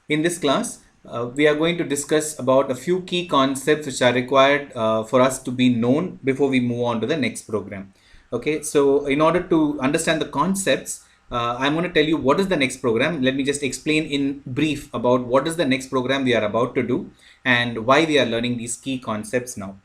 In this class, we are going to discuss about a few key concepts which are required for us to be known before we move on to the next program. Okay, so in order to understand the concepts, I'm going to tell you what is the next program. Let me just explain in brief about what is the next program we are about to do and why we are learning these key concepts now.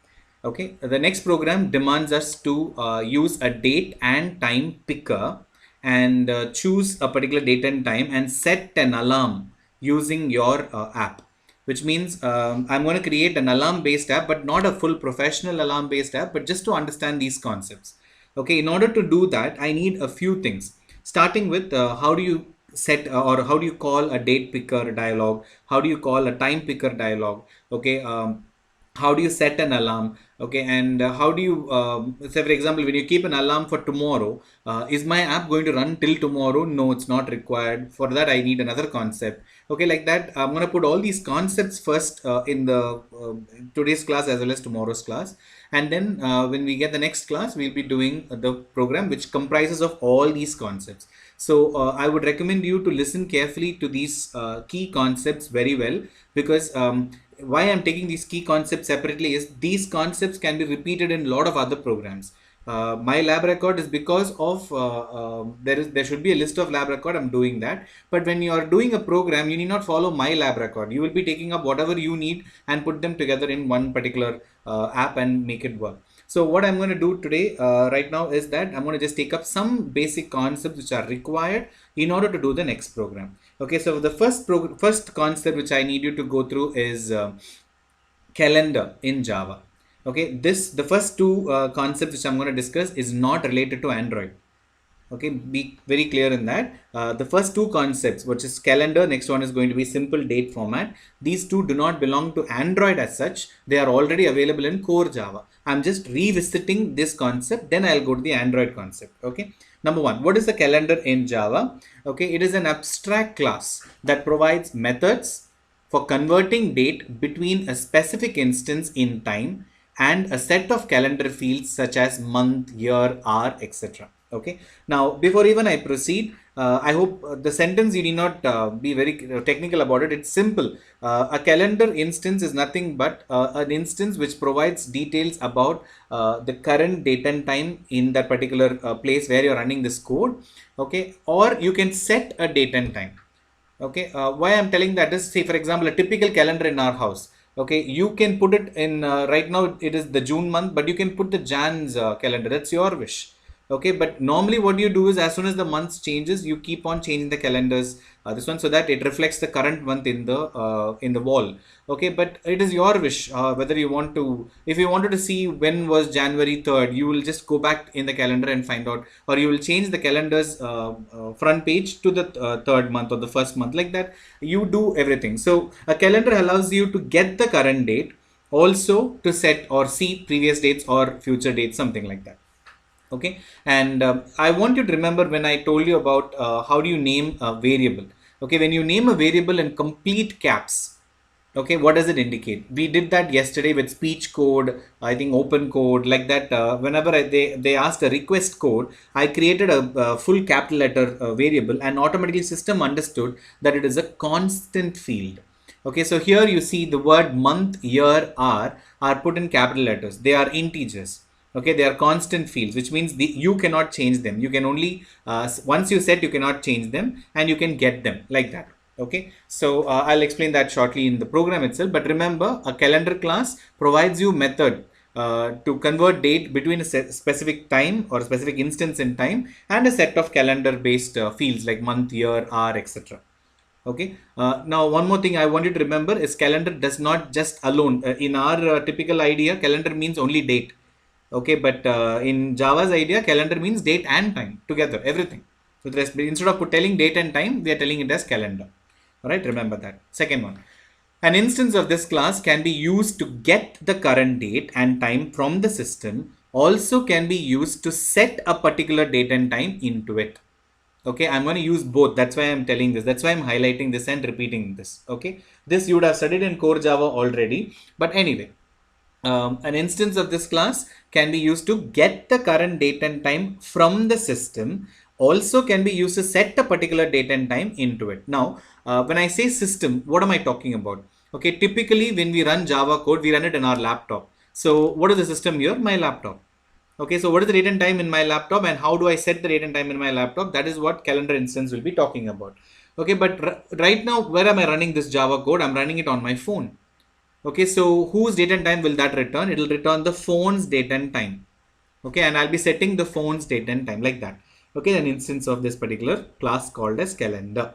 Okay, the next program demands us to use a date and time picker and choose a particular date and time and set an alarm using your app, which means I'm going to create an alarm based app, but not a full professional alarm based app, but just to understand these concepts. Okay, in order to do that, I need a few things, starting with how do you set or how do you call a date picker dialog, how do you call a time picker dialog. Okay, how do you set an alarm. Okay, and how do you say, for example, when you keep an alarm for tomorrow, is my app going to run till tomorrow? No, it's not required. For that I need another concept. Okay, like that I'm going to put all these concepts first in the today's class as well as tomorrow's class, and then when we get the next class, we'll be doing the program which comprises of all these concepts. So I would recommend you to listen carefully to these key concepts very well, because why I'm taking these key concepts separately is these concepts can be repeated in a lot of other programs. My lab record is because of there should be a list of lab record. I'm doing that, but when you are doing a program, you need not follow my lab record. You will be taking up whatever you need and put them together in one particular app and make it work. So what I'm going to do today right now is that I'm going to just take up some basic concepts which are required in order to do the next program. Okay, so the first concept which I need you to go through is calendar in Java. Okay, the first two concepts which I'm going to discuss is not related to Android. Okay, be very clear in that. The first two concepts, which is calendar, next one is going to be simple date format. These two do not belong to Android as such. They are already available in core Java. I'm just revisiting this concept, then I'll go to the Android concept. Okay, number one, what is the calendar in Java? Okay, it is an abstract class that provides methods for converting date between a specific instance in time and a set of calendar fields such as month, year, hour, etc. Okay, now before even I proceed, I hope the sentence you need not be very technical about it. It's simple. A calendar instance is nothing but an instance which provides details about the current date and time in that particular place where you're running this code. Okay, or you can set a date and time. Okay, why I'm telling that is, say for example, a typical calendar in our house. Okay, you can put it in right now it is the June month, but you can put the Jan's calendar. That's your wish. Okay, but normally what you do is as soon as the months changes, you keep on changing the calendars, this one, so that it reflects the current month in the wall. Okay, but it is your wish whether you want to, if you wanted to see when was January 3rd, you will just go back in the calendar and find out, or you will change the calendar's front page to the third month or the first month, like that. You do everything. So a calendar allows you to get the current date, also to set or see previous dates or future dates, something like that. Okay, and I want you to remember when I told you about how do you name a variable. Okay, when you name a variable in complete caps, okay, what does it indicate? We did that yesterday with speech code, I think open code, like that. Whenever they asked a request code, I created a full capital letter variable, and automatically system understood that it is a constant field. Okay, so here you see the word month, year, hour are put in capital letters. They are integers. Okay, they are constant fields, which means you cannot change them. You can only once you set, you cannot change them, and you can get them like that. Okay, so I'll explain that shortly in the program itself, but remember, a calendar class provides you method to convert date between a specific time or a specific instance in time and a set of calendar based fields like month, year, hour, etc. Okay, now one more thing I want you to remember is calendar does not just alone in our typical idea, calendar means only date. Okay, but in Java's idea, calendar means date and time together, everything. So instead of telling date and time, we are telling it as calendar. All right, remember that. Second one, an instance of this class can be used to get the current date and time from the system. Also can be used to set a particular date and time into it. Okay, I'm going to use both. That's why I'm telling this. That's why I'm highlighting this and repeating this. Okay, this you would have studied in core Java already. But anyway, an instance of this class can be used to get the current date and time from the system. also can be used to set a particular date and time into it. Now, when I say system, what am I talking about? Okay, typically when we run Java code, we run it in our laptop. So what is the system here? My laptop. Okay, so what is the date and time in my laptop, and how do I set the date and time in my laptop? That is what calendar instance will be talking about. Okay, but right now, where am I running this Java code? I'm running it on my phone. Okay, so whose date and time will that return? It will return the phone's date and time. Okay, and I'll be setting the phone's date and time like that. Okay, an instance of this particular class called as calendar.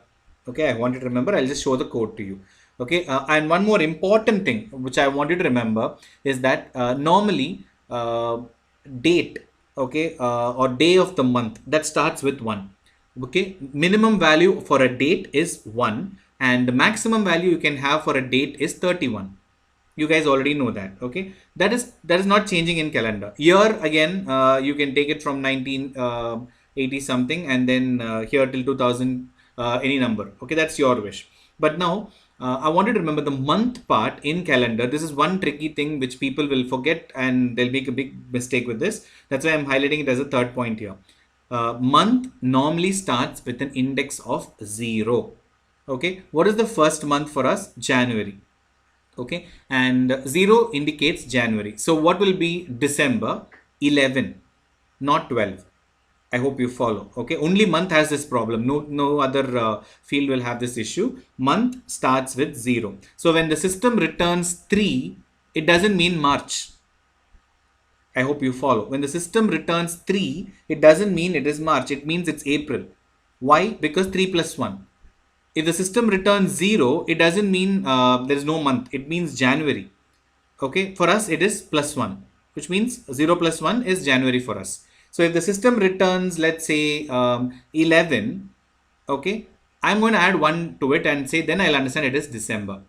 Okay, I want you to remember, I'll just show the code to you. Okay, and one more important thing which I want you to remember is that normally date, okay, or day of the month, that starts with 1. Okay, minimum value for a date is 1, and the maximum value you can have for a date is 31. You guys already know that. Okay, that is not changing in calendar. Year again, you can take it from 1980 something, and then here till 2000, any number. Okay, that's your wish. But now I want you to remember the month part in calendar. This is one tricky thing which people will forget, and they'll make a big mistake with this. That's why I'm highlighting it as a third point here. Month normally starts with an index of 0. Okay, what is the first month for us? January. Okay, and 0 indicates January. So what will be December? 11, not 12. I hope you follow. Okay, only month has this problem. No other field will have this issue. Month starts with 0. So when the system returns 3, it doesn't mean March. I hope you follow. When the system returns 3, it doesn't mean it is March. It means it's April. Why? Because 3 plus 1. If the system returns 0, it doesn't mean there is no month. It means January. Okay, for us it is plus 1, which means 0 plus 1 is January for us. So if the system returns, let's say 11, okay, I'm going to add 1 to it and say then I'll understand it is December.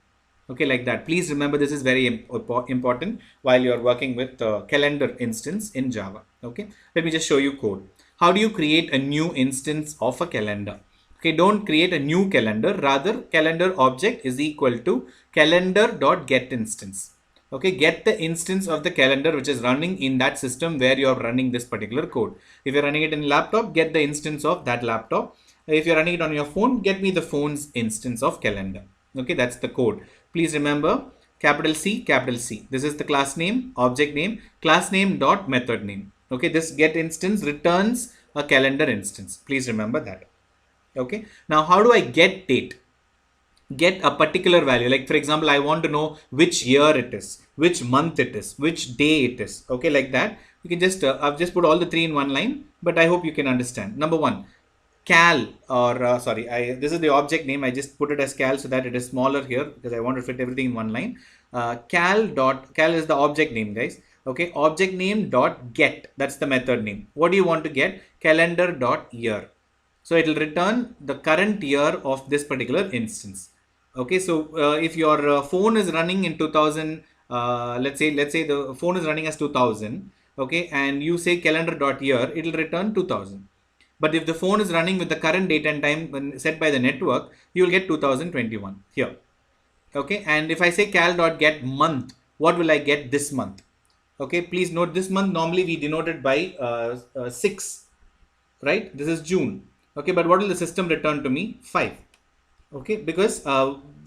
Okay, like that. Please remember, this is very important while you're working with calendar instance in Java. Okay, let me just show you code. How do you create a new instance of a calendar? Okay, don't create a new calendar. Rather, calendar object is equal to calendar.getInstance. Okay, get the instance of the calendar which is running in that system where you're running this particular code. If you're running it in laptop, get the instance of that laptop. If you're running it on your phone, get me the phone's instance of calendar. Okay, that's the code. Please remember, capital C, capital C. This is the class name, object name, class name dot method name. Okay, this get instance returns a calendar instance. Please remember that. Okay, now how do I get date? Get a particular value. Like for example, I want to know which year it is, which month it is, which day it is. Okay, like that. You can just, I've just put all the 3 in one line, but I hope you can understand. Number 1, cal, or this is the object name. I just put it as cal so that it is smaller here because I want to fit everything in one line. Cal is the object name, guys. Okay, object name dot get, that's the method name. What do you want to get? Calendar dot year. So it will return the current year of this particular instance. Okay, so if your phone is running in 2000, let's say the phone is running as 2000, okay, and you say calendar.year, it will return 2000. But if the phone is running with the current date and time when set by the network, you will get 2021 here. Okay, and if I say cal.get month, what will I get this month? Okay, please note this month normally we denote it by 6, right? This is June. Okay, but what will the system return to me? 5. Okay, because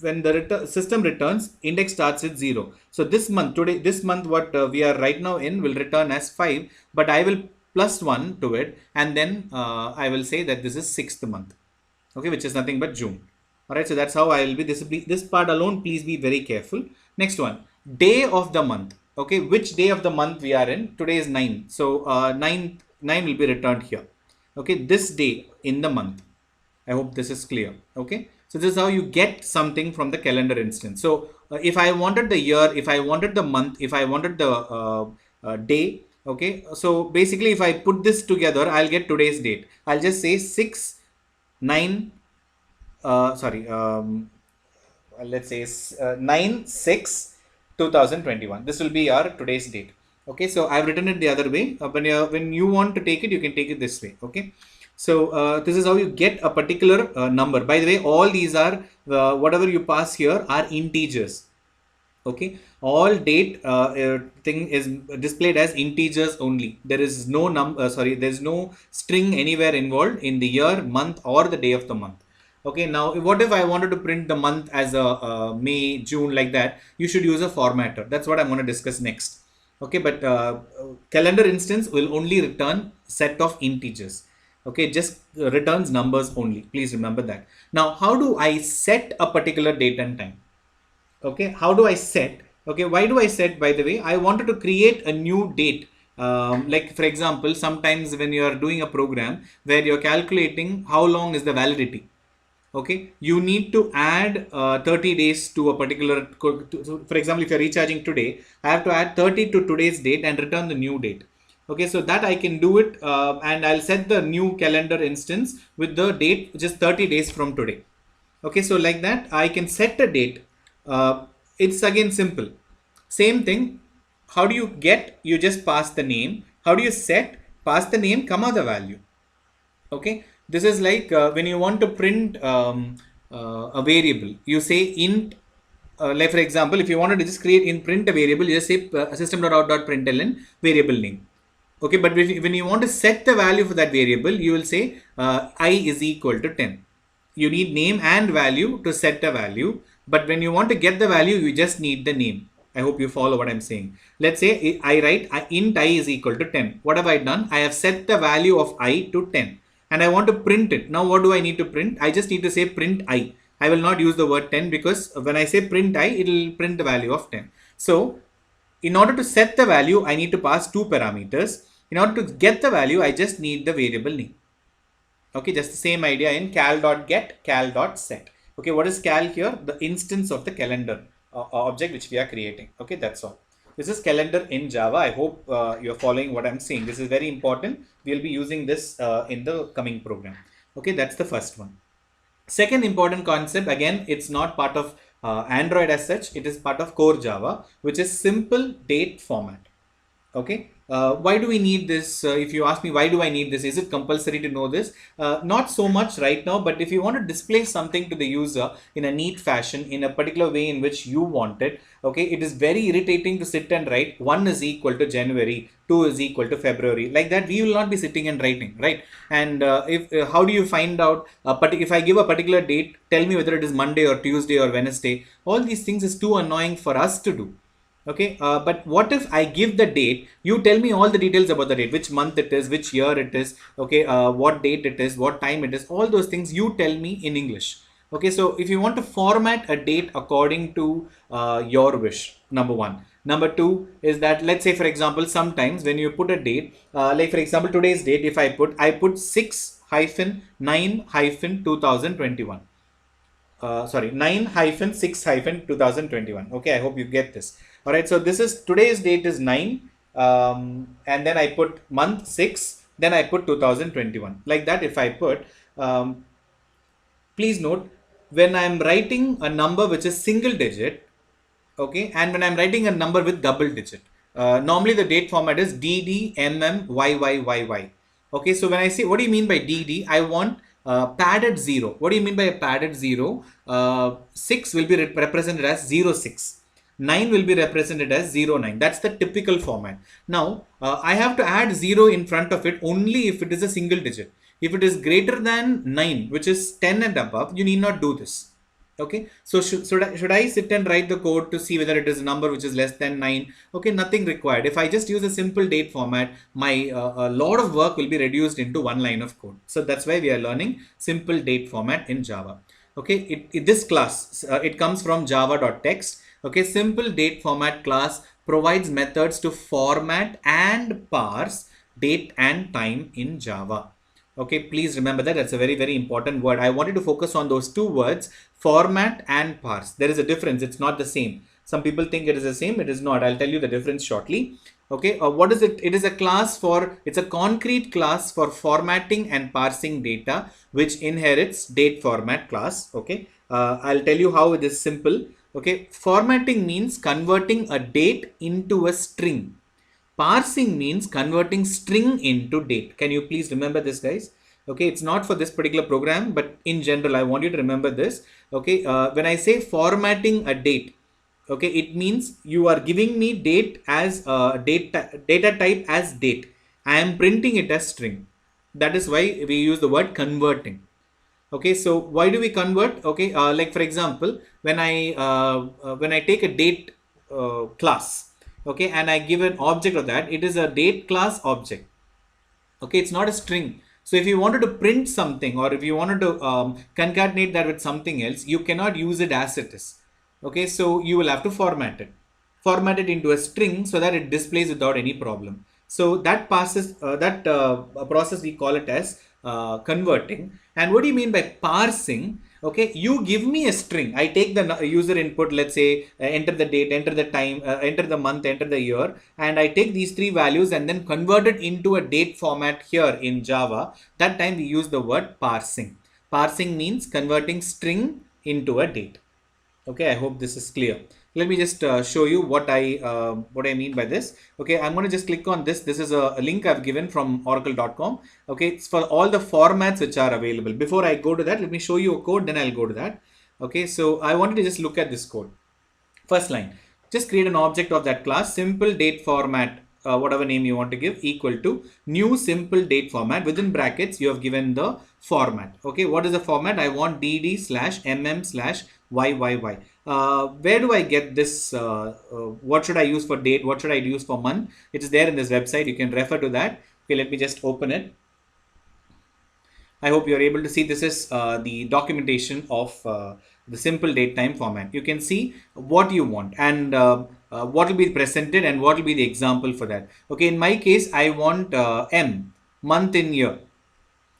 when the system returns, index starts with 0. So this month, what we are right now in will return as 5, but I will plus 1 to it, and then I will say that this is 6th month. Okay, which is nothing but June. All right, so that's how I will be. This part alone, please be very careful. Next one, day of the month. Okay, which day of the month we are in? Today is 9. So 9 will be returned here. Okay, this day in the month. I hope this is clear. Okay, so this is how you get something from the calendar instance. So if I wanted the year, if I wanted the month, if I wanted the day, okay, so basically if I put this together, I'll get today's date. I'll just say 6 9 let's say 9/6 2021. This will be our today's date. Okay, so I've written it the other way. When you want to take it, you can take it this way. Okay, so this is how you get a particular number. By the way, all these are whatever you pass here are integers. Okay, all date thing is displayed as integers only. There is no there's no string anywhere involved in the year, month, or the day of the month. Okay, now what if I wanted to print the month as a May, June, like that? You should use a formatter. That's what I'm going to discuss next. Okay, but calendar instance will only return set of integers. Okay, just returns numbers only. Please remember that. Now, how do I set a particular date and time? Okay, how do I set? Okay, why do I set? By the way, I wanted to create a new date. Like for example, sometimes when you are doing a program where you're calculating how long is the validity, okay, you need to add 30 days to a particular so for example, if you're recharging today, I have to add 30 to today's date and return the new date. Okay, so that I can do it, and I'll set the new calendar instance with the date just 30 days from today. Okay, so like that I can set a date. It's again simple, same thing. How do you get? You just pass the name. How do you set? Pass the name comma the value. Okay, this is like when you want to print a variable, you say int, like for example, if you wanted to just create in print a variable, you just say system.out.println variable name. Okay, but when you want to set the value for that variable, you will say I is equal to 10. You need name and value to set a value, but when you want to get the value, you just need the name. I hope you follow what I'm saying. Let's say I write int I is equal to 10. What have I done? I have set the value of I to 10 and I want to print it. Now what do I need to print? I just need to say print I. I will not use the word 10 because when I say print I, it will print the value of 10. So in order to set the value, I need to pass two parameters. In order to get the value, I just need the variable name. Okay, just the same idea in cal.get, cal.set. Okay, what is cal here? The instance of the calendar object which we are creating. Okay, that's all. This is calendar in Java. I hope you're following what I'm saying. This is very important. We'll be using this in the coming program. Okay, that's the first one. Second important concept, again, it's not part of Android as such. It is part of core Java, which is simple date format. Okay, why do we need this? If you ask me, why do I need this? Is it compulsory to know this? Not so much right now, but if you want to display something to the user in a neat fashion, in a particular way in which you want it, okay, it is very irritating to sit and write 1 is equal to January, 2 is equal to February. Like that, we will not be sitting and writing, right? And if how do you find out, if I give a particular date, tell me whether it is Monday or Tuesday or Wednesday. All these things is too annoying for us to do. Okay, but what if I give the date, you tell me all the details about the date, which month it is, which year it is, okay, what date it is, what time it is, all those things you tell me in English. Okay, so if you want to format a date according to your wish, number one. Number two is that, let's say for example, sometimes when you put a date, like for example, today's date, if I put 6-9-2021. Sorry, 9-6-2021. Okay, I hope you get this. All right, so this is today's date is 9, and then I put month 6, then I put 2021. Like that, if I put, please note, when I'm writing a number which is single digit, okay, and when I'm writing a number with double digit, normally the date format is DD, MM, YYYY. Okay, so when I say, what do you mean by DD? I want padded 0. What do you mean by a padded 0? 6 will be represented as 06. 9 will be represented as 09. That's the typical format. Now, I have to add 0 in front of it only if it is a single digit. If it is greater than 9, which is 10 and above, you need not do this. Okay, so should I sit and write the code to see whether it is a number which is less than 9? Okay, nothing required. If I just use a simple date format, my a lot of work will be reduced into one line of code. So that's why we are learning simple date format in Java. Okay, this class, it comes from java.text. Okay, simple date format class provides methods to format and parse date and time in Java. Okay, please remember that. That's a very, very important word. I wanted to focus on those two words, format and parse. There is a difference. It's not the same. Some people think it is the same. It is not. I'll tell you the difference shortly. Okay, what is it? It is a class for, it's a concrete class for formatting and parsing data, which inherits date format class. Okay, I'll tell you how it is simple. Okay, formatting means converting a date into a string. Parsing means converting string into date. Can you please remember this, guys? Okay, it's not for this particular program, but in general, I want you to remember this. Okay, when I say formatting a date, Okay, it means you are giving me date as data type as date. I am printing it as string. That is why we use the word converting. Okay, so why do we convert? Okay, like for example, when I take a date class, okay, and I give an object of that, it is a date class object. Okay, it's not a string. So if you wanted to print something, or if you wanted to concatenate that with something else, you cannot use it as it is. Okay, so you will have to format it into a string so that it displays without any problem. So that passes that process, we call it as converting. And what do you mean by parsing? Okay, you give me a string. I take the user input, let's say enter the date, enter the time, enter the month, enter the year, and I take these three values and then convert it into a date format here in Java. That time we use the word parsing. Parsing means converting string into a date. Okay, I hope this is clear. Let me just show you what I mean by this. Okay, I'm going to just click on this. This is a link I've given from oracle.com. Okay, it's for all the formats which are available. Before I go to that, let me show you a code, then I'll go to that. Okay, so I wanted to just look at this code. First line, just create an object of that class, simple date format, whatever name you want to give, equal to new simple date format. Within brackets, you have given the format. Okay, what is the format? I want dd/mm/yyyy. Where do I get this? What should I use for date? What should I use for month? It is there in this website. You can refer to that. Okay, let me just open it. I hope you're able to see this is the documentation of the simple date time format. You can see what you want and what will be presented and what will be the example for that. Okay, in my case, I want M, month in year.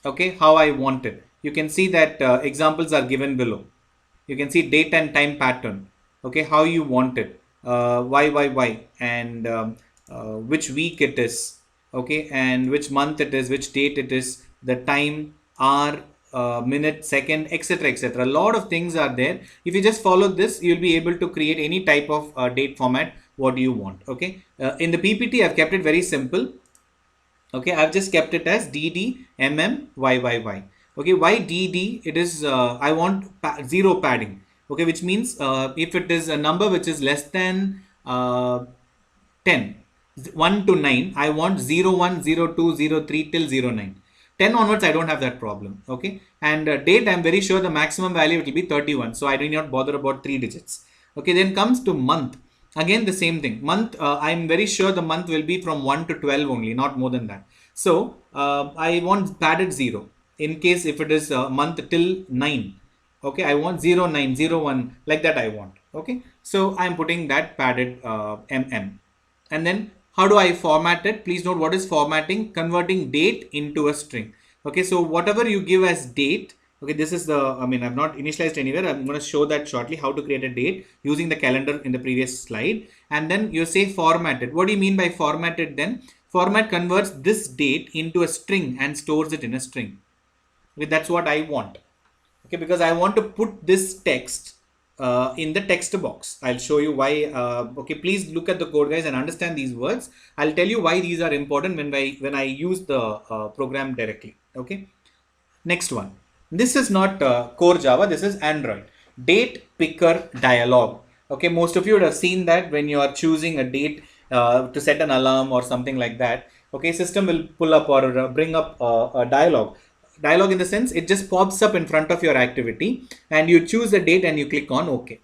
Okay, how I want it. You can see that examples are given below. You can see date and time pattern. Okay, how you want it. Why, and which week it is. Okay, and which month it is, which date it is, the time, hour, minute, second, etc., etc. A lot of things are there. If you just follow this, you'll be able to create any type of date format what do you want. Okay, in the PPT I've kept it very simple. Okay, I've just kept it as dd mm yyyy. Okay, why dd? It is I want zero padding. Okay, which means if it is a number which is less than 10, 1 to 9, I want 0, 1, 0, 2, 0, 3 till 0, 9. 10 onwards, I don't have that problem. Okay, and date, I'm very sure the maximum value it will be 31. So I do not bother about 3 digits. Okay, then comes to month. Again, the same thing. Month, I'm very sure the month will be from 1 to 12 only, not more than that. So I want padded 0 in case if it is a month till 9. Okay, I want 0, 9, 0, 1, like that I want. Okay, so I'm putting that padded mm. And then how do I format it? Please note what is formatting: converting date into a string. Okay, so whatever you give as date, okay, this is the, I mean, I've not initialized anywhere. I'm going to show that shortly, how to create a date using the calendar in the previous slide. And then you say formatted. What do you mean by formatted then? Format converts this date into a string and stores it in a string. Okay, that's what I want. Okay, because I want to put this text in the text box. I'll show you why. Okay, please look at the code, guys, and understand these words. I'll tell you why these are important when I use the program directly. Okay, next one. This is not core Java. This is Android. Date picker dialog. Okay, most of you would have seen that when you are choosing a date to set an alarm or something like that. Okay, system will pull up or bring up a dialog. Dialog in the sense it just pops up in front of your activity and you choose the date and you click on OK.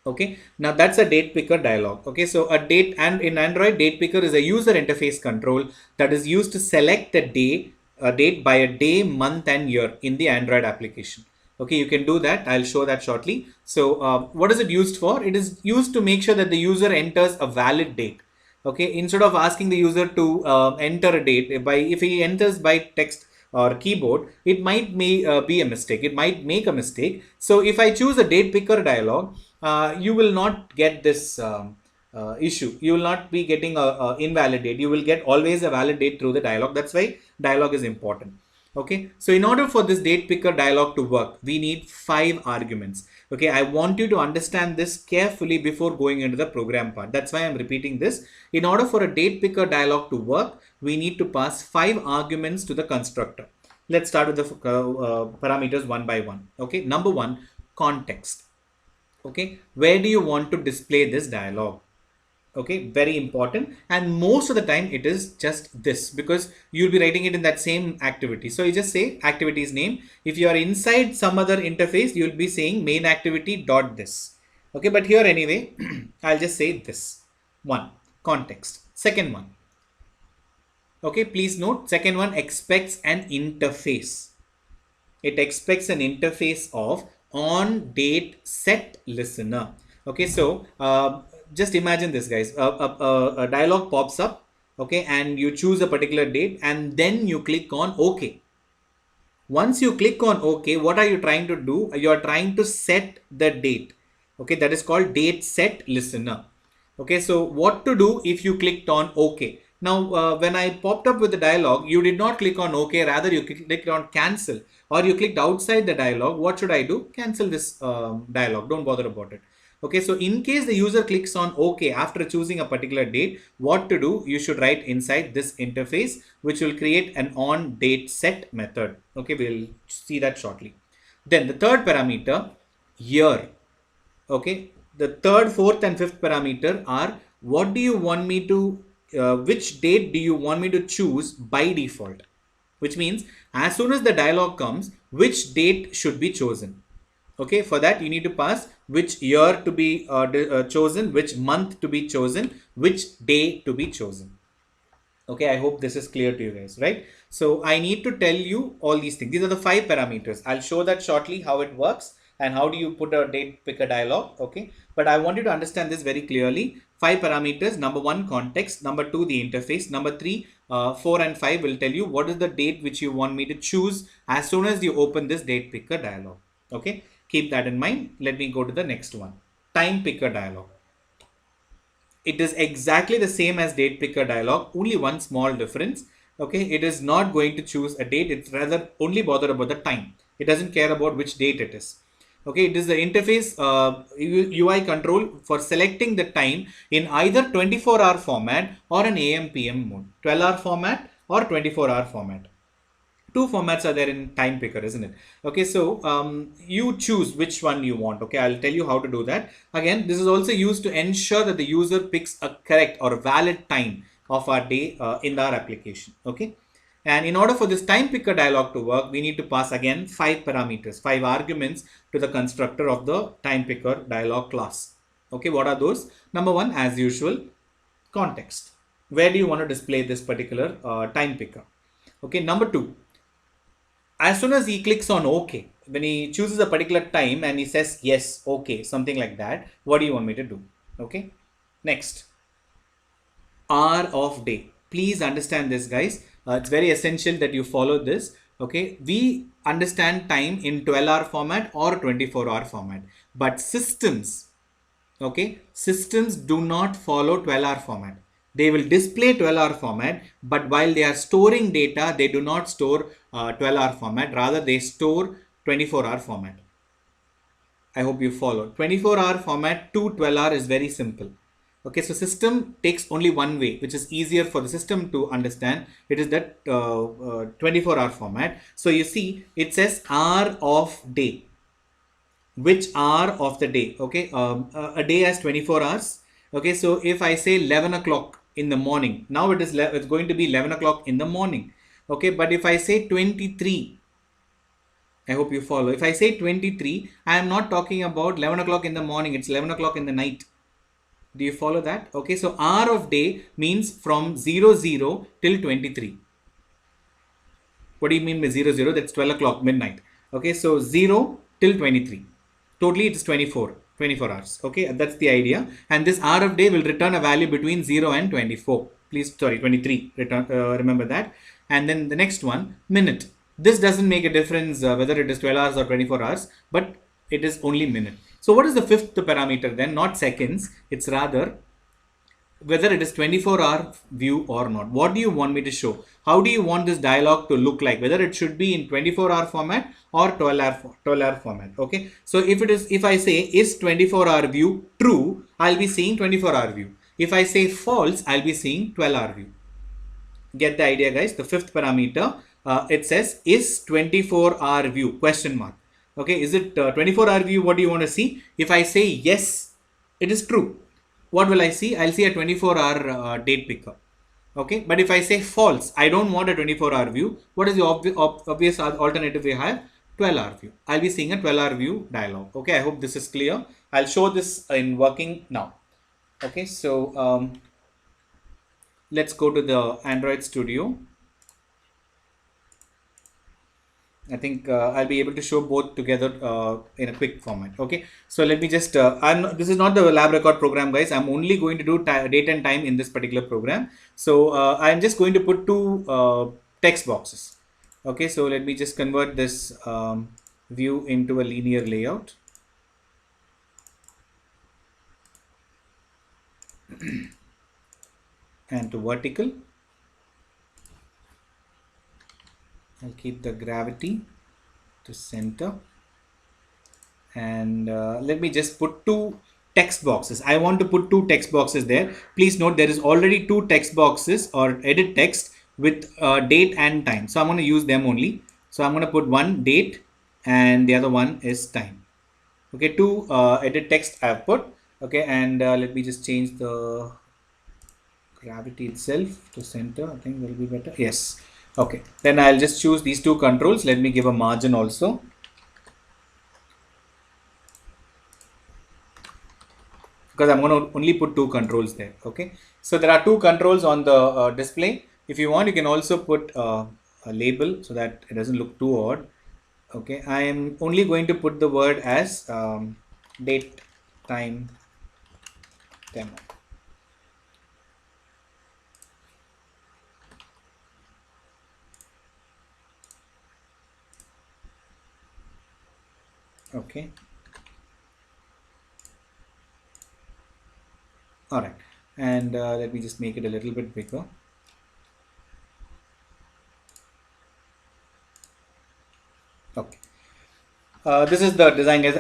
Okay, now that's a date picker dialog. Okay, so a date, and in Android, date picker is a user interface control that is used to select the date by a day, month and year in the Android application. Okay, you can do that. I'll show that shortly. So what is it used for? It is used to make sure that the user enters a valid date. Okay, instead of asking the user to enter a date, if he enters by text or keyboard, it might be a mistake. It might make a mistake. So if I choose a date picker dialog, you will not get this issue. You will not be getting a invalid date. You will get always a valid date through the dialog. That's why dialog is important. Okay, so in order for this date picker dialog to work, we need 5 arguments. Okay, I want you to understand this carefully before going into the program part. That's why I'm repeating this. In order for a date picker dialog to work, we need to pass 5 arguments to the constructor. Let's start with the parameters one by one. Okay, number 1, context. Okay, where do you want to display this dialogue? Okay, very important, and most of the time it is just this, because you'll be writing it in that same activity. So you just say activity's name. If you are inside some other interface, you'll be saying main activity dot this. Okay, but here anyway, I'll just say this one. Context. Second one. Okay, please note, second one expects an interface. It expects an interface of on date set listener. Okay, so just imagine this, guys. A dialog pops up, okay, and you choose a particular date and then you click on OK. Once you click on OK, what are you trying to do? You are trying to set the date. Okay, that is called date set listener. Okay, so what to do if you clicked on OK? Now, when I popped up with the dialog, you did not click on OK, rather you clicked on cancel, or you clicked outside the dialog. What should I do? Cancel this dialog. Don't bother about it. Okay, so in case the user clicks on OK after choosing a particular date, what to do? You should write inside this interface, which will create an on date set method. Okay, we'll see that shortly. Then the third parameter, year. Okay, the third, fourth, and fifth parameter are what do you want me to, which date do you want me to choose by default? Which means as soon as the dialog comes, which date should be chosen? Okay, for that you need to pass which year to be chosen, which month to be chosen, which day to be chosen. Okay, I hope this is clear to you guys, right? So I need to tell you all these things. These are the 5 parameters. I'll show that shortly how it works and how do you put a date picker dialog. Okay, but I want you to understand this very clearly. 5 parameters. Number 1, context. Number 2, the interface. Number 3, 4 and 5 will tell you what is the date which you want me to choose as soon as you open this date picker dialog. Okay, keep that in mind. Let me go to the next one. Time picker dialog. It is exactly the same as date picker dialog, only one small difference. Okay, it is not going to choose a date, it's rather only bothered about the time. It doesn't care about which date it is. Okay, it is the interface UI control for selecting the time in either 24-hour format or an AM PM mode, 12-hour format or 24-hour format. Two formats are there in time picker, isn't it? Okay, so you choose which one you want. Okay, I'll tell you how to do that. Again, this is also used to ensure that the user picks a correct or valid time of our day in our application. Okay, and in order for this time picker dialog to work, we need to pass again 5 parameters, 5 arguments to the constructor of the time picker dialog class. Okay, what are those? Number 1, as usual, context. Where do you want to display this particular time picker? Okay, number 2, as soon as he clicks on OK, when he chooses a particular time and he says yes, okay, something like that, what do you want me to do? Okay, next, hour of day. Please understand this, guys. It's very essential that you follow this. Okay, we understand time in 12-hour format or 24-hour format, but systems, okay, systems do not follow 12-hour format. They will display 12-hour format, but while they are storing data, they do not store 12-hour format. Rather, they store 24-hour format. I hope you follow. 24-hour format to 12-hour is very simple. Okay, so system takes only one way, which is easier for the system to understand. It is that 24-hour format. So you see, it says hour of day. Which hour of the day? Okay, a day has 24 hours. Okay, so if I say 11 o'clock in the morning, now it's going to be 11 o'clock in the morning. Okay, but if I say 23, I hope you follow. If I say 23, I am not talking about 11 o'clock in the morning. It's 11 o'clock in the night. Do you follow that? Okay, so hour of day means from 00 till 23. What do you mean by 00? That's 12 o'clock midnight. Okay, so 0 till 23. Totally it is 24 hours. Okay, that's the idea. And this hour of day will return a value between 0 and 24. Please, sorry, 23. Return, remember that. And then the next one, minute. This doesn't make a difference whether it is 12 hours or 24 hours, but it is only minute. So what is the fifth parameter then? Not seconds. It's rather whether it is 24-hour view or not. What do you want me to show? How do you want this dialog to look like? Whether it should be in 24-hour format or 12-hour format. Okay. So if I say is 24-hour view true, I'll be seeing 24-hour view. If I say false, I'll be seeing 12-hour view. Get the idea, guys? The fifth parameter, it says is 24-hour view question mark. Okay, is it 24-hour view? What do you want to see? If I say yes, it is true. What will I see? I'll see a 24-hour date picker. Okay, but if I say false, I don't want a 24-hour view. What is the obvious alternative we have? 12-hour view. I'll be seeing a 12-hour view dialog. Okay, I hope this is clear. I'll show this in working now. Okay, so let's go to the Android Studio. I think I'll be able to show both together in a quick format. Okay, so let me just, this is not the lab record program, guys. I'm only going to do date and time in this particular program. So I'm just going to put two text boxes. Okay, so let me just convert this view into a linear layout. And to vertical. I'll keep the gravity to center. And let me just put two text boxes. I want to put two text boxes there. Please note there is already two text boxes or edit text with date and time. So I'm going to use them only. So I'm going to put one date and the other one is time. Okay, two edit text I've put. Okay, and let me just change the gravity itself to center. I think will be better. Yes. Okay, then I'll just choose these two controls. Let me give a margin also. Because I'm going to only put two controls there. Okay, so there are two controls on the display. If you want, you can also put a label so that it doesn't look too odd. Okay, I am only going to put the word as date time demo. Okay. All right, and let me just make it a little bit bigger. Okay. This is the design, guys.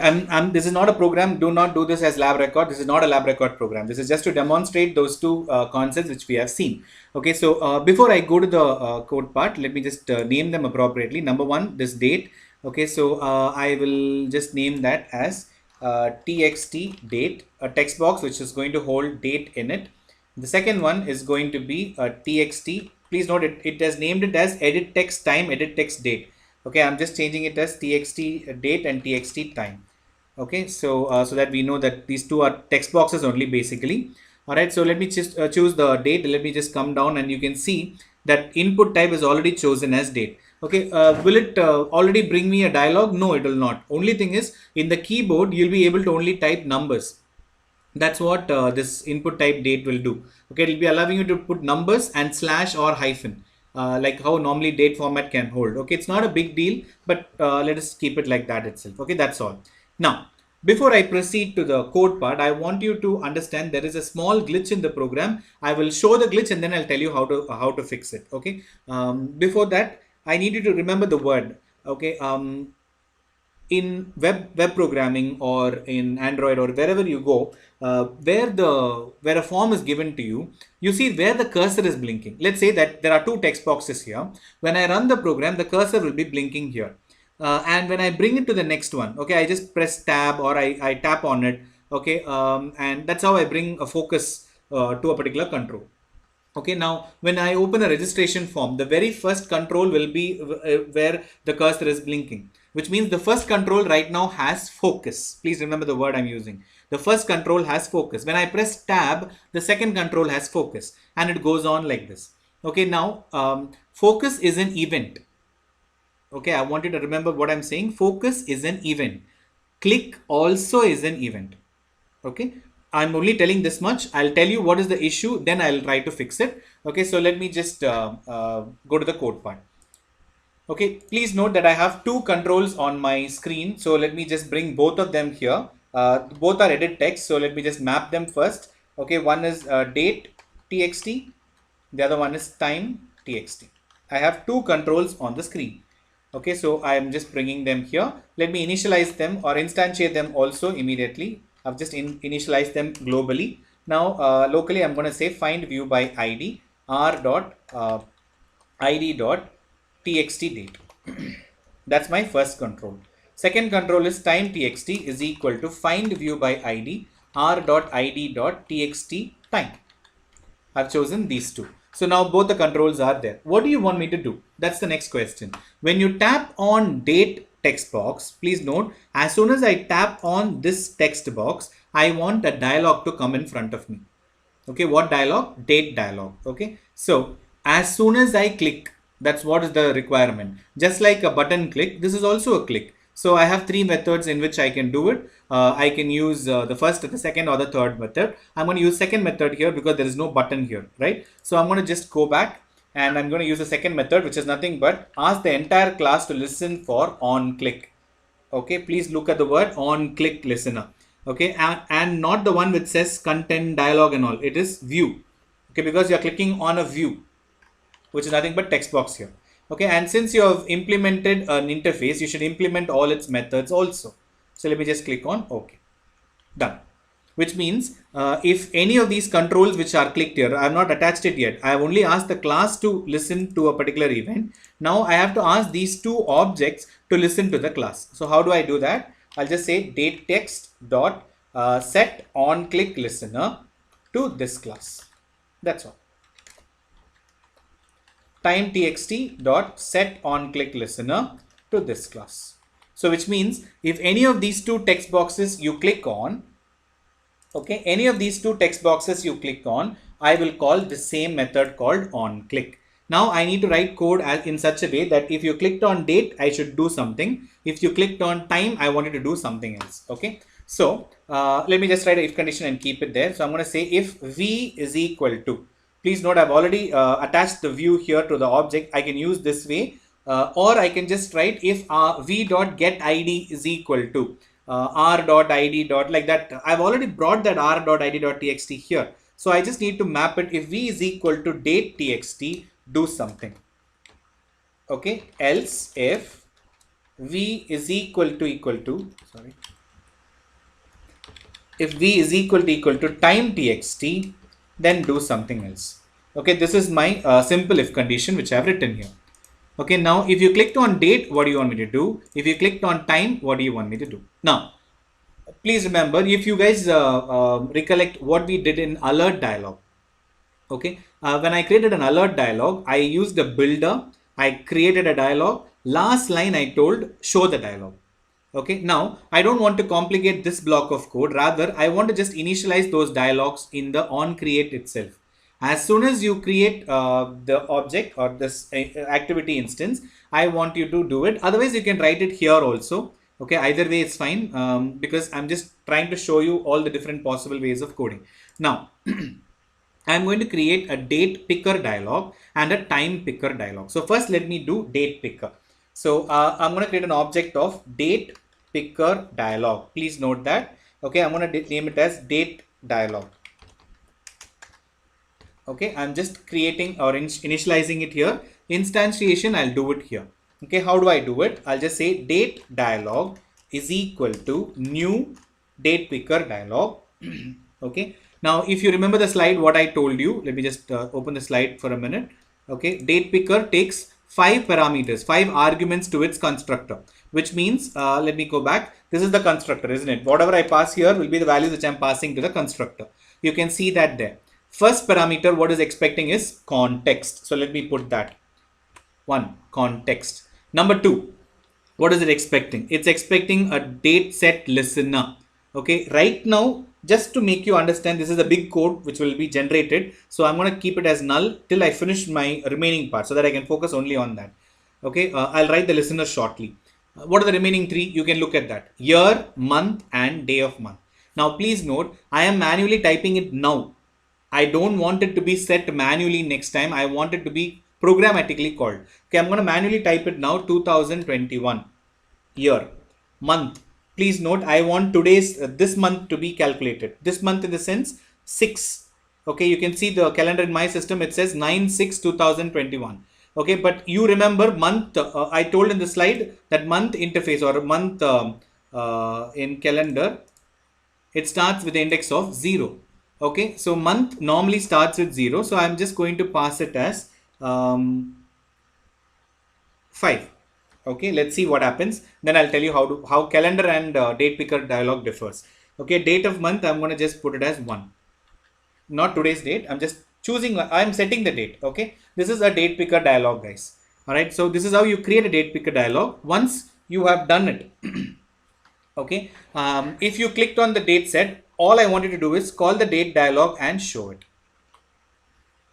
This is not a program. Do not do this as lab record. This is not a lab record program. This is just to demonstrate those two concepts which we have seen. Okay, so before I go to the code part, let me just name them appropriately. Number one, this date. Okay, so I will just name that as txt date, a text box which is going to hold date in it. The second one is going to be txt. Please note it has named it as edit text time, edit text date. Okay, I'm just changing it as txt date and txt time. Okay, so so that we know that these two are text boxes only basically. All right, so let me just choose the date. Let me just come down and you can see that input type is already chosen as date. Okay, will it already bring me a dialog? No, it will not. Only thing is in the keyboard, you'll be able to only type numbers. That's what this input type date will do. Okay, it will be allowing you to put numbers and slash or hyphen. Like how normally date format can hold. Okay, it's not a big deal, but let us keep it like that itself. Okay, that's all. Now, before I proceed to the code part, I want you to understand there is a small glitch in the program. I will show the glitch and then I'll tell you how to fix it. Okay. Before that, I need you to remember the word. Okay. In web programming or in Android or wherever you go, where a form is given to you, you see where the cursor is blinking. Let's say that there are two text boxes here. When I run the program, the cursor will be blinking here. And when I bring it to the next one, okay, I just press tab or I tap on it. Okay, and that's how I bring a focus to a particular control. Okay, now when I open a registration form, the very first control will be where the cursor is blinking, which means the first control right now has focus. Please remember the word I'm using. The first control has focus. When I press tab, the second control has focus, and it goes on like this. Okay, now focus is an event. Okay, I want you to remember what I'm saying. Focus is an event. Click also is an event. Okay, I'm only telling this much. I'll tell you what is the issue, then I'll try to fix it. Okay, so let me just go to the code part. Okay, please note that I have two controls on my screen. So let me just bring both of them here. Both are edit text. So let me just map them first. Okay, one is date txt. The other one is time txt. I have two controls on the screen. Okay, so I am just bringing them here. Let me initialize them or instantiate them also immediately. I've just initialized them globally. Now, locally, I'm going to say find view by ID r dot id dot txt date. That's my first control. Second control is time txt is equal to find view by id r.id.txt time. I've chosen these two. So now both the controls are there. What do you want me to do? That's the next question. When you tap on date text box, please note, as soon as I tap on this text box, I want a dialog to come in front of me. Okay, what dialog? Date dialog. Okay, so as soon as I click, that's what is the requirement. Just like a button click, this is also a click. So I have three methods in which I can do it. I can use the first, the second, or the third method. I'm going to use second method here because there is no button here, right? So I'm going to just go back and I'm going to use the second method, which is nothing but ask the entire class to listen for on click. Okay, please look at the word on click listener. Okay, and not the one which says content dialog and all. It is view. Okay, because you're clicking on a view, which is nothing but text box here. Okay, and since you have implemented an interface, you should implement all its methods also. So let me just click on OK. Done. Which means if any of these controls which are clicked here, I have not attached it yet. I have only asked the class to listen to a particular event. Now I have to ask these two objects to listen to the class. So how do I do that? I'll just say date text dot set on click listener to this class. That's all. Time txt dot set on click listener to this class. So which means if any of these two text boxes you click on, okay, any of these two text boxes you click on, I will call the same method called on click. Now I need to write code in such a way that if you clicked on date, I should do something. If you clicked on time, I wanted to do something else. Okay. So let me just write a if condition and keep it there. So I'm going to say if v is equal to, please note I've already attached the view here to the object. I can use this way or I can just write if v dot get id is equal to r dot id dot like that. I've already brought that r dot id dot txt here. So I just need to map it. If v is equal to date txt, do something. Okay, else if v is equal to sorry, if v is equal to time txt, then do something else. Okay, this is my simple if condition which I have written here. Okay, now if you clicked on date, what do you want me to do? If you clicked on time, what do you want me to do? Now, please remember, if you guys recollect what we did in alert dialog. Okay, when I created an alert dialog, I used a builder. I created a dialog. Last line I told show the dialog. Okay, now I don't want to complicate this block of code. Rather, I want to just initialize those dialogues in the on create itself. As soon as you create the object or this activity instance, I want you to do it. Otherwise, you can write it here also. Okay, either way it's fine because I'm just trying to show you all the different possible ways of coding. Now, I'm going to create a date picker dialog and a time picker dialog. So first let me do date picker. So I'm going to create an object of date picker dialog. Please note that. Okay, I'm going to name it as date dialog. Okay, I'm just creating or initializing it here. Instantiation, I'll do it here. Okay, how do I do it? I'll just say date dialog is equal to new date picker dialog. Okay, now if you remember the slide, what I told you, let me just open the slide for a minute. Okay, date picker takes 5 parameters, 5 arguments to its constructor, which means, let me go back. This is the constructor, isn't it? Whatever I pass here will be the values which I'm passing to the constructor. You can see that there. First parameter, what is expecting is context. So let me put that. 1, context. Number 2, what is it expecting? It's expecting a date set listener. Okay, right now, just to make you understand, this is a big code which will be generated. So I'm going to keep it as null till I finish my remaining part so that I can focus only on that. Okay, I'll write the listener shortly. What are the remaining 3? You can look at that. Year, month, and day of month. Now, please note, I am manually typing it now. I don't want it to be set manually next time. I want it to be programmatically called. Okay, I'm going to manually type it now. 2021. Year, month. Please note, I want today's this month to be calculated. This month in the sense 6. Okay, you can see the calendar in my system. It says 9/6/2021. Okay, but you remember month. I told in the slide that month interface or month in calendar, it starts with the index of 0. Okay, so month normally starts with 0. So I'm just going to pass it as 5. Okay, let's see what happens. Then I'll tell you how calendar and date picker dialog differs. Okay, date of month, I'm going to just put it as 1. Not today's date. I'm just choosing, I'm setting the date. Okay, this is a date picker dialog, guys. All right, so this is how you create a date picker dialog once you have done it. Okay, if you clicked on the date set, all I want you to do is call the date dialog and show it.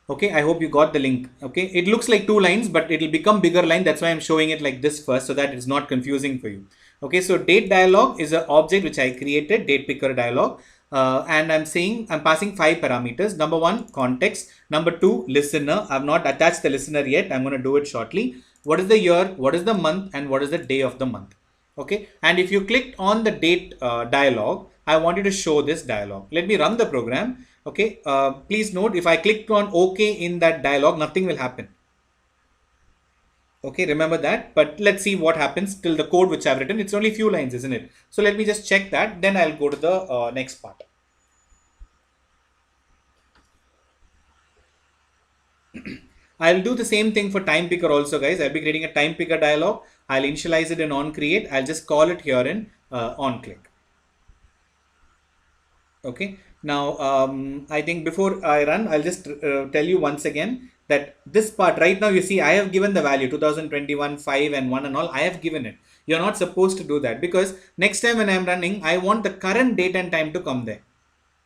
Okay, I hope you got the link. Okay, it looks like 2 lines, but it will become bigger line. That's why I'm showing it like this first, so that it's not confusing for you. Okay, so date dialog is an object which I created, date picker dialog. And I'm saying I'm passing 5 parameters. Number 1, context. Number 2, listener. I've not attached the listener yet. I'm going to do it shortly. What is the year? What is the month? And what is the day of the month? Okay, and if you clicked on the date dialog, I want you to show this dialog. Let me run the program. Okay, please note, if I clicked on OK in that dialog, nothing will happen. Okay, remember that. But let's see what happens till the code which I've written. It's only few lines, isn't it? So let me just check that. Then I'll go to the next part. I'll do the same thing for time picker also, guys. I'll be creating a time picker dialog. I'll initialize it in on create. I'll just call it here in on click. Okay. Now, I think before I run, I'll just tell you once again that this part right now, you see, I have given the value 2021, 5 and 1 and all. I have given it. You're not supposed to do that, because next time when I'm running, I want the current date and time to come there.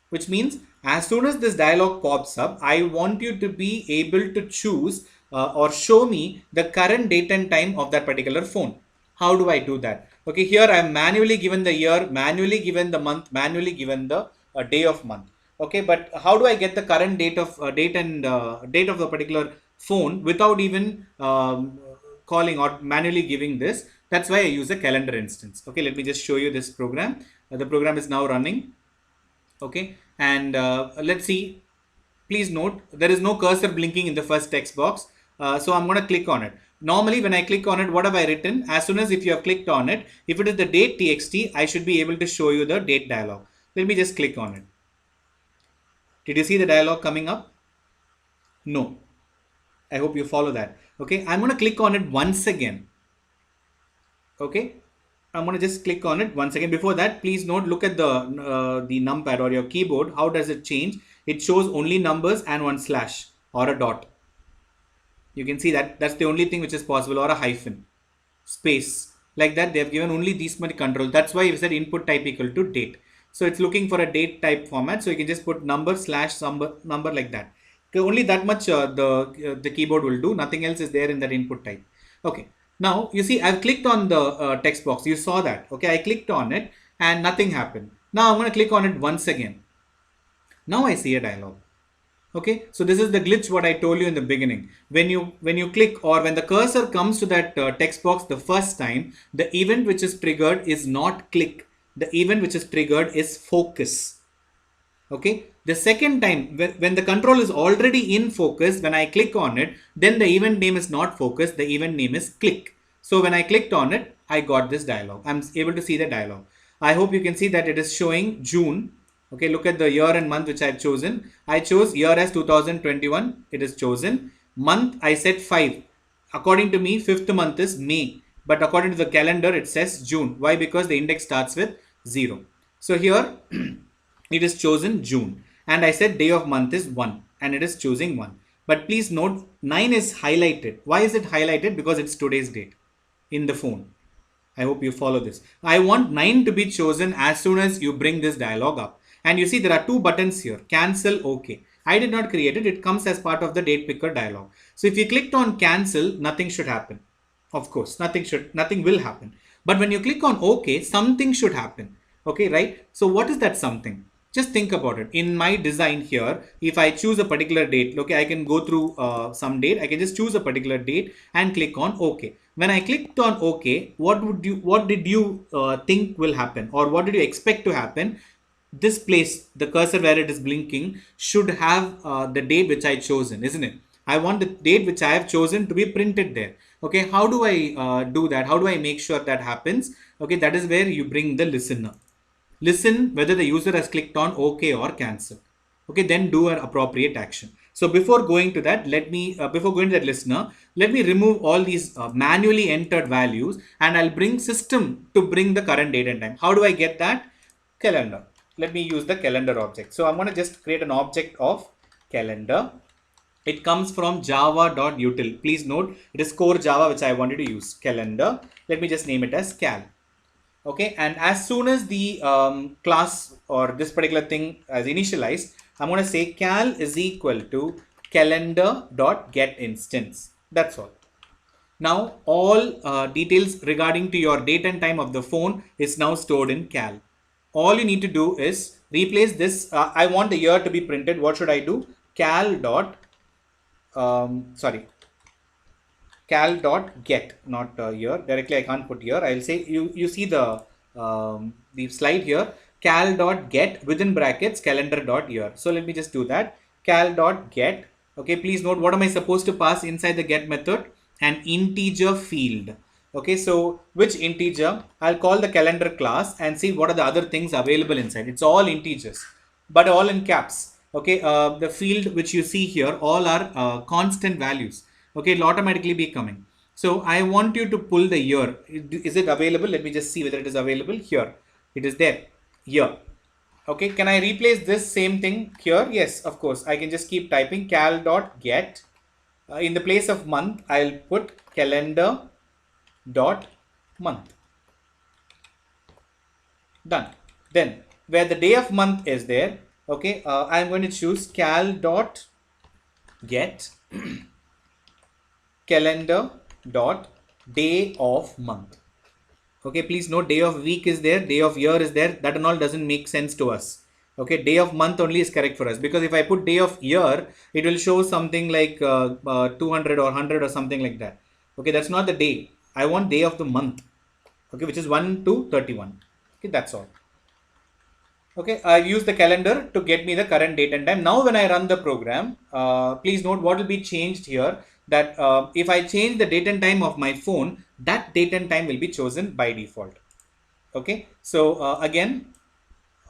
Which means as soon as this dialog pops up, I want you to be able to choose or show me the current date and time of that particular phone. How do I do that? Okay, here I am manually given the year, manually given the month, manually given the day of month. Okay, but how do I get the current date of date of the particular phone without even calling or manually giving this? That's why I use a calendar instance. Okay, let me just show you this program. The program is now running. Okay, and let's see. Please note, there is no cursor blinking in the first text box. So I'm going to click on it. Normally, when I click on it, what have I written? As soon as if you have clicked on it, if it is the date txt, I should be able to show you the date dialog. Let me just click on it. Did you see the dialog coming up? No. I hope you follow that. Okay, I'm going to click on it once again. Okay, I'm going to just click on it once again. Before that, please note, look at the numpad or your keyboard. How does it change? It shows only numbers and 1 slash or a dot. You can see that that's the only thing which is possible, or a hyphen, space. Like that, they have given only these many controls. That's why it said input type equal to date. So it's looking for a date type format. So you can just put number slash number like that. Okay, only that much the keyboard will do. Nothing else is there in that input type. Okay. Now you see I've clicked on the text box. You saw that. Okay, I clicked on it and nothing happened. Now I'm going to click on it once again. Now I see a dialog. Okay, so this is the glitch what I told you in the beginning. When you click, or when the cursor comes to that text box the first time, the event which is triggered is not click. The event which is triggered is focus. Okay, the second time when the control is already in focus, when I click on it, then the event name is not focus, the event name is click. So when I clicked on it, I got this dialog. I'm able to see the dialog. I hope you can see that it is showing June. Okay, look at the year and month which I've chosen. I chose year as 2021. It is chosen. Month I set 5. According to me, 5th month is May. But according to the calendar, it says June. Why? Because the index starts with 0. So here it is chosen June. And I said day of month is 1. And it is choosing 1. But please note, 9 is highlighted. Why is it highlighted? Because it's today's date in the phone. I hope you follow this. I want 9 to be chosen as soon as you bring this dialog up. And you see there are 2 buttons here, cancel, OK. I did not create it. It comes as part of the date picker dialog. So if you clicked on cancel, nothing should happen. Of course, nothing will happen. But when you click on OK, something should happen. Okay, right? So what is that something? Just think about it. In my design here, if I choose a particular date, okay, I can go through some date. I can just choose a particular date and click on OK. When I clicked on OK, what did you think will happen, or what did you expect to happen? This place, the cursor where it is blinking, should have the date which I chosen, isn't it? I want the date which I have chosen to be printed there. Okay, how do I do that? How do I make sure that happens? Okay, that is where you bring the listener. Listen whether the user has clicked on OK or cancel. Okay, then do an appropriate action. So before going to that, before going to that listener, let me remove all these manually entered values, and I'll bring system to bring the current date and time. How do I get that? Calendar. Let me use the calendar object. So I'm going to just create an object of calendar. It comes from java.util. Please note, it is core Java which I wanted to use. Calendar. Let me just name it as cal. Okay, and as soon as the class or this particular thing is initialized, I'm going to say cal is equal to calendar.getInstance. That's all. Now all details regarding to your date and time of the phone is now stored in cal. All you need to do is replace this. I want the year to be printed. What should I do? Cal.get, not year. Directly I can't put year. I'll say you see the slide here. Cal.get within brackets calendar.year. So let me just do that. Cal.get. Okay, please note, what am I supposed to pass inside the get method? An integer field. Okay, so which integer? I'll call the calendar class and see what are the other things available inside. It's all integers, but all in caps. Okay, the field which you see here, all are constant values. Okay, it'll automatically be coming. So I want you to pull the year. Is it available? Let me just see whether it is available here. It is there. Year. Okay, can I replace this same thing here? Yes, of course. I can just keep typing cal.get. In the place of month, I'll put calendar.month. Done. Then where the day of month is there, okay, I'm going to choose cal.get calendar.day of month. Okay, please note, day of week is there, day of year is there. That and all doesn't make sense to us. Okay, day of month only is correct for us, because if I put day of year, it will show something like 200 or 100 or something like that. Okay, that's not the day. I want day of the month. Okay, which is 1 to 31. Okay, that's all. Okay, I've used the calendar to get me the current date and time. Now when I run the program, please note what will be changed here, that if I change the date and time of my phone, that date and time will be chosen by default. Okay, so again,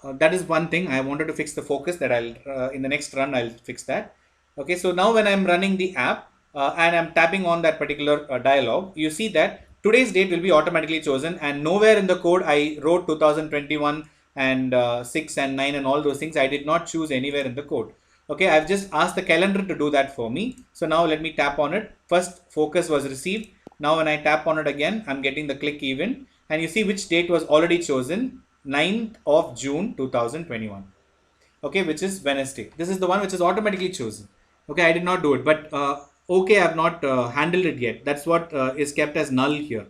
that is one thing I wanted to fix, the focus, that I'll in the next run I'll fix that. Okay, so now when I'm running the app and I'm tapping on that particular dialog, you see that today's date will be automatically chosen, and nowhere in the code I wrote 2021 and 6 and 9 and all those things. I did not choose anywhere in the code. Okay, I've just asked the calendar to do that for me. So now let me tap on it. First focus was received. Now when I tap on it again, I'm getting the click event, and you see which date was already chosen, 9th of June 2021. Okay, which is Wednesday. This is the one which is automatically chosen. Okay, I did not do it, but okay, I have not handled it yet. That's what is kept as null here,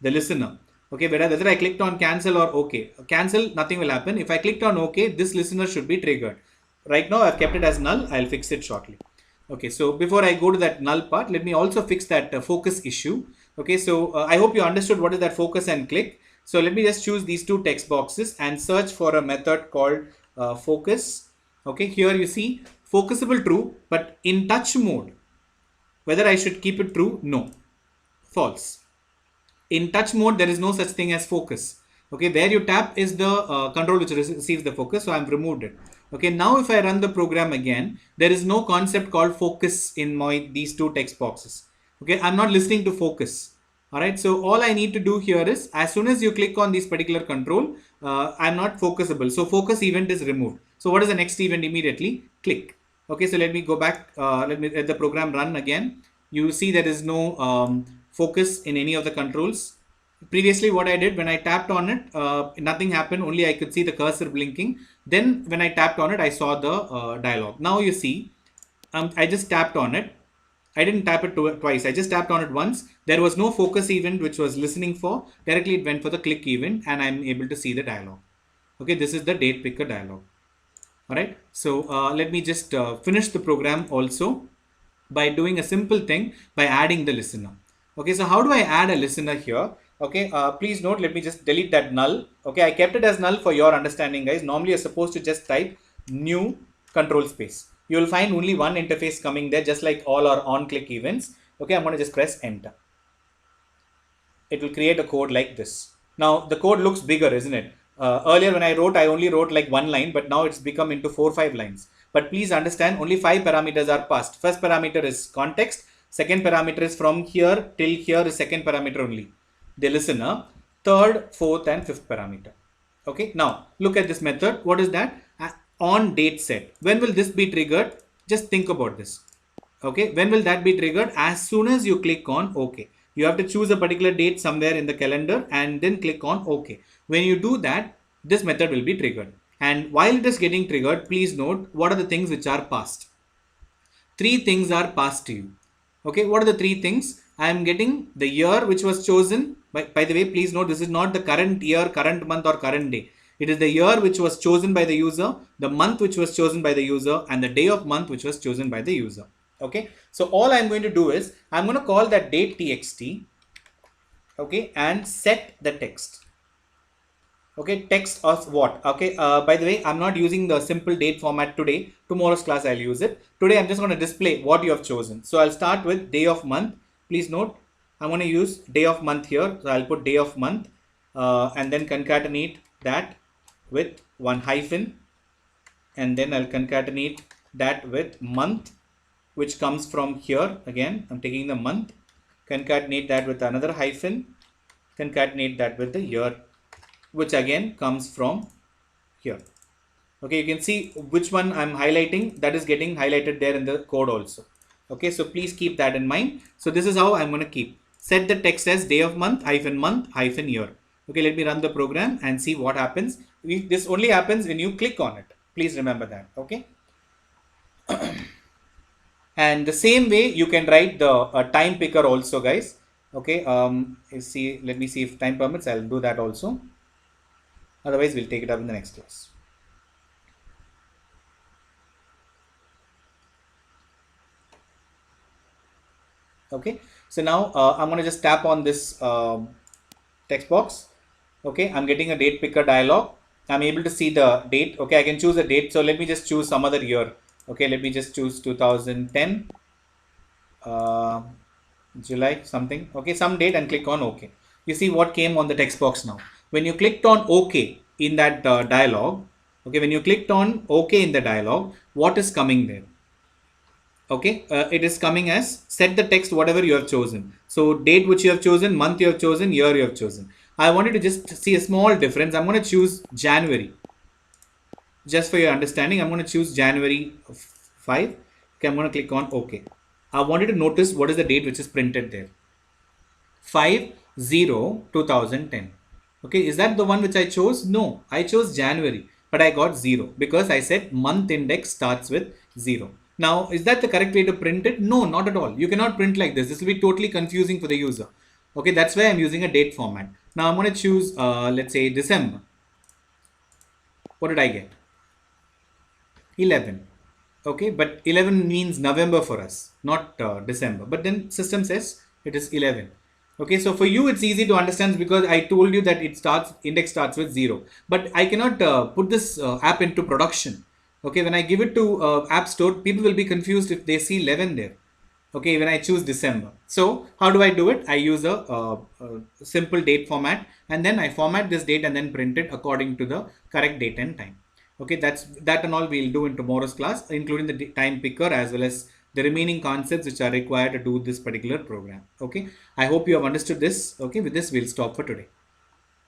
the listener. Okay, whether I clicked on cancel or okay. Cancel, nothing will happen. If I clicked on okay, this listener should be triggered. Right now I've kept it as null. I'll fix it shortly. Okay, so before I go to that null part, let me also fix that focus issue. Okay, so I hope you understood what is that focus and click. So let me just choose these two text boxes and search for a method called focus. Okay, here you see focusable true, but in touch mode. Whether I should keep it true? No, false. In touch mode, there is no such thing as focus. Okay, where you tap is the control which receives the focus. So I've removed it. Okay, now if I run the program again, there is no concept called focus in these two text boxes. Okay, I'm not listening to focus. All right, so all I need to do here is, as soon as you click on this particular control, I'm not focusable. So focus event is removed. So what is the next event immediately? Click. Okay, so let me go back. Let the program run again. You see there is no focus in any of the controls. Previously what I did, when I tapped on it, nothing happened, only I could see the cursor blinking. Then when I tapped on it, I saw the dialog. Now you see, I just tapped on it. I didn't tap it twice. I just tapped on it once. There was no focus event which was listening for. Directly it went for the click event, and I'm able to see the dialog. Okay, this is the date picker dialog. All right. So let me just finish the program also by doing a simple thing, by adding the listener. Okay, so how do I add a listener here? Okay, please note, let me just delete that null. Okay, I kept it as null for your understanding, guys. Normally you're supposed to just type new control space. You will find only one interface coming there, just like all our on-click events. Okay, I'm going to just press enter. It will create a code like this. Now the code looks bigger, isn't it? Earlier when I wrote, I only wrote like one line, but now it's become into 4-5 lines. But please understand, only 5 parameters are passed. First parameter is context. Second parameter is from here till here is second parameter only, the listener. Third, fourth and fifth parameter. Okay, now look at this method. What is that? On date set. When will this be triggered? Just think about this. Okay, when will that be triggered? As soon as you click on OK. You have to choose a particular date somewhere in the calendar and then click on OK. When you do that, this method will be triggered. And while it is getting triggered, please note what are the things which are passed. 3 things are passed to you. Okay, what are the 3 things? I am getting the year which was chosen. By the way, please note this is not the current year, current month or current day. It is the year which was chosen by the user, the month which was chosen by the user, and the day of month which was chosen by the user. Okay, so all I'm going to do is I'm going to call that date txt, okay, and set the text. Okay, text of what? Okay, by the way, I'm not using the simple date format today. Tomorrow's class I'll use it. Today I'm just going to display what you have chosen. So I'll start with day of month. Please note I'm going to use day of month here. So I'll put day of month and then concatenate that with one hyphen, and then I'll concatenate that with month, which comes from here. Again, I'm taking the month, concatenate that with another hyphen, concatenate that with the year, which again comes from here. Okay, you can see which one I'm highlighting, that is getting highlighted there in the code also. Okay, so please keep that in mind. So this is how I'm going to keep. Set the text as day of month hyphen year. Okay, let me run the program and see what happens. This only happens when you click on it. Please remember that. Okay. And the same way you can write the time picker also, guys. Okay, let me see if time permits. I'll do that also. Otherwise, we'll take it up in the next class. Okay, so now I'm going to just tap on this text box. Okay, I'm getting a date picker dialog. I'm able to see the date. Okay, I can choose a date. So let me just choose some other year. Okay, let me just choose 2010 July something. Okay, some date, and click on OK. You see what came on the text box now. When you clicked on OK in that dialog, okay, when you clicked on OK in the dialog, what is coming there? Okay, it is coming as set the text whatever you have chosen. So date which you have chosen, month you have chosen, year you have chosen. I wanted to just see a small difference. I'm going to choose January. Just for your understanding, I'm going to choose January 5. Okay, I'm going to click on OK. I wanted to notice what is the date which is printed there. 5/0/2010. Okay, is that the one which I chose? No, I chose January, but I got 0 because I said month index starts with 0. Now, is that the correct way to print it? No, not at all. You cannot print like this. This will be totally confusing for the user. Okay, that's why I'm using a date format. Now I'm going to choose, let's say December. What did I get? 11. Okay, but 11 means November for us, not December. But then system says it is 11. Okay, so for you it's easy to understand because I told you that index starts with 0. But I cannot put this app into production. Okay, when I give it to App Store, people will be confused if they see 11 there. Okay, when I choose December. So how do I do it? I use a simple date format, and then I format this date and then print it according to the correct date and time. Okay, that and all we'll do in tomorrow's class, including the time picker as well as the remaining concepts which are required to do this particular program. Okay, I hope you have understood this. Okay, with this we'll stop for today.